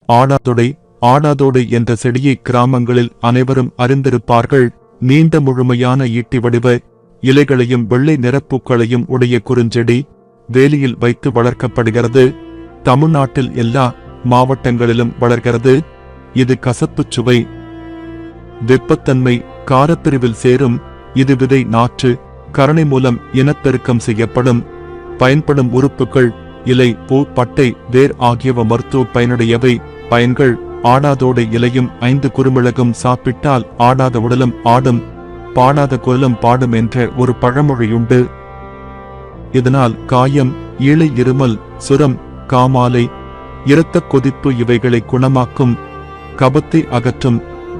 ஆடாதொடை ஆடாதோடை என்ற செடியை கிராமங்களில் அனைவரும் அறிந்திருப்பார்கள். நீண்ட முழுமையான ஈட்டி வடிவ இலைகளையும் வெள்ளை நிறப்பூக்களையும் உடைய குறுஞ்செடி வேலியில் வைத்து வளர்க்கப்படுகிறது. தமிழ்நாட்டில் எல்லா மாவட்டங்களிலும் வளர்கிறது. இது கசப்புச் சுவை, வெப்பத்தன்மை, காரப்பிரிவில் சேரும். இது விதை, நாற்று, கரணை மூலம் இனப்பெருக்கம் செய்யப்படும். பயன்படும் உறுப்புகள் இலை, பூ, பட்டை, வேர் ஆகியவை மருத்துவ பயனுடையவை. பயன்கள்: ஆடாதோடை இலையும் 5 குறுமிளகும் சாப்பிட்டால் ஆடாத உடலும் ஆடும், பாடாத குரலும் பாடும் என்ற ஒரு பழமொழியுண்டு. இதனால் காயம், ஈழை, இருமல், சுரம், காமாலை, இரத்தக் கொதிப்பு இவைகளை குணமாக்கும். கபத்தை அகற்றும்,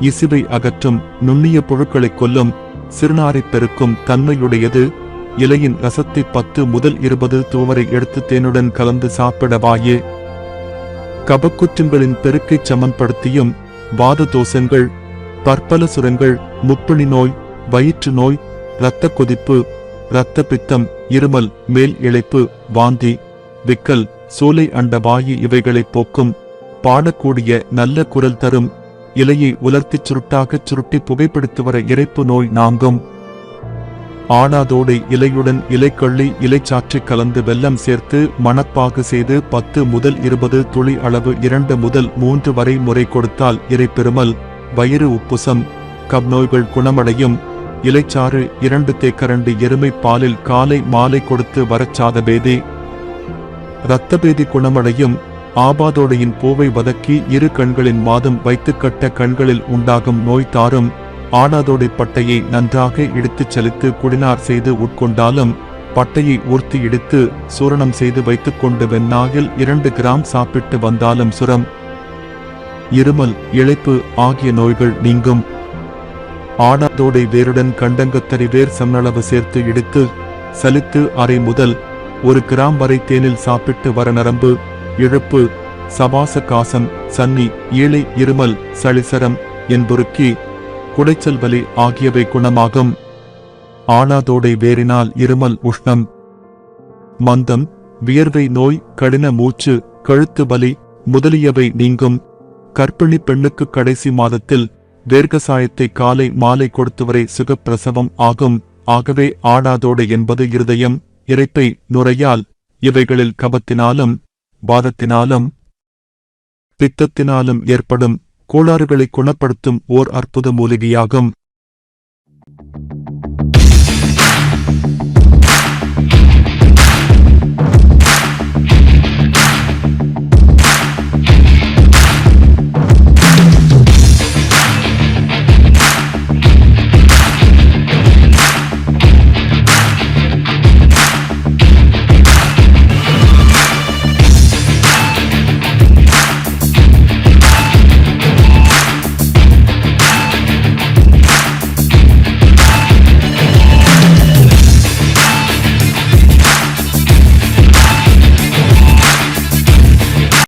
இசிவை அகற்றும், நுண்ணிய புழுக்களை கொல்லும், சிறுநாரைப் பெருக்கும் தன்மையுடையது. இலையின் ரசத்தை 10 முதல் 20 தூவரை எடுத்து தேனுடன் கலந்து சாப்பிடவாயே. கபக்குற்றங்களின் பெருக்கைச் சமன்படுத்தியும் வாத தோஷங்கள், பற்பல சுரங்கள், முப்பிணி நோய், வயிற்று நோய், இரத்த கொதிப்பு, இரத்த பித்தம், இருமல், மேல் இழைப்பு, வாந்தி, விக்கல், சூளை அண்ட வாயு இவைகளை போக்கும். பாடக்கூடிய நல்ல குரல் தரும். இலையை உலர்த்திச் சுருட்டாகச் சுருட்டி புகைப்பிடித்து வர இரைப்பு நோய் நாங்கும். ஆடாதோடை இலையுடன் இலைக்கள்ளி, இலைச்சாற்றை கலந்து வெல்லம் சேர்த்து மணப்பாகு செய்து 10 முதல் 20 துளி அளவு 2 முதல் 3 வரை முறை கொடுத்தால் இரைப்பெருமல், வயிறு உப்புசம், கப் நோய்கள் குணமடையும். இலைச்சாறு 2 தேக்கரண்டி எருமை பாலில் காலை மாலை கொடுத்து வரச்சாத பேதி, இரத்தபேதி குணமடையும். ஆபாதோடையின் பூவை வதக்கி 2 கண்களின் மாதம் வைத்துக்கட்ட கண்களில் உண்டாகும் நோய் தாரும். ஆடாதோடை பட்டையை நன்றாக இடித்துச் சலித்து குடிநார் செய்து உட்கொண்டாலும், பட்டையை ஊர்த்தி இடித்து சூரணம் செய்து வைத்துக்கொண்டு வெண்ணாயில் 2 கிராம் சாப்பிட்டு வந்தாலும் சுரம், இருமல், இளைப்பு ஆகிய நோய்கள் நீங்கும். ஆடாதோடை வேருடன் கண்டங்கத்தரி வேர் சமனளவு சேர்த்து இடித்து சலித்து அரை முதல் 1 கிராம் வரை தேனில் சாப்பிட்டு வர நரம்பு, இழப்பு, சவாச காசம், சன்னி, ஈழை, இருமல், சளிசரம், என்புருக்கி, குடைச்சல் வலி ஆகியவை குணமாகும். ஆடாதோடை வேரினால் இருமல், உஷ்ணம், மந்தம், வியர்வை நோய், கடின மூச்சு, கழுத்து வலி முதலியவை நீங்கும். கர்ப்பிணி பெண்ணுக்கு கடைசி மாதத்தில் வேர்க்கசாயத்தை காலை மாலை கொடுத்துவரை சுகப்பிரசவம் ஆகும். ஆகவே ஆடாதோடை என்பது இருதயம், இரைப்பை, நுரையால் இவைகளில் கபத்தினாலும் வாதத்தினாலும் பித்தத்தினாலும் ஏற்படும் கோளாறுகளை குணப்படுத்தும் ஓர் அற்புத மூலிகையாகும்.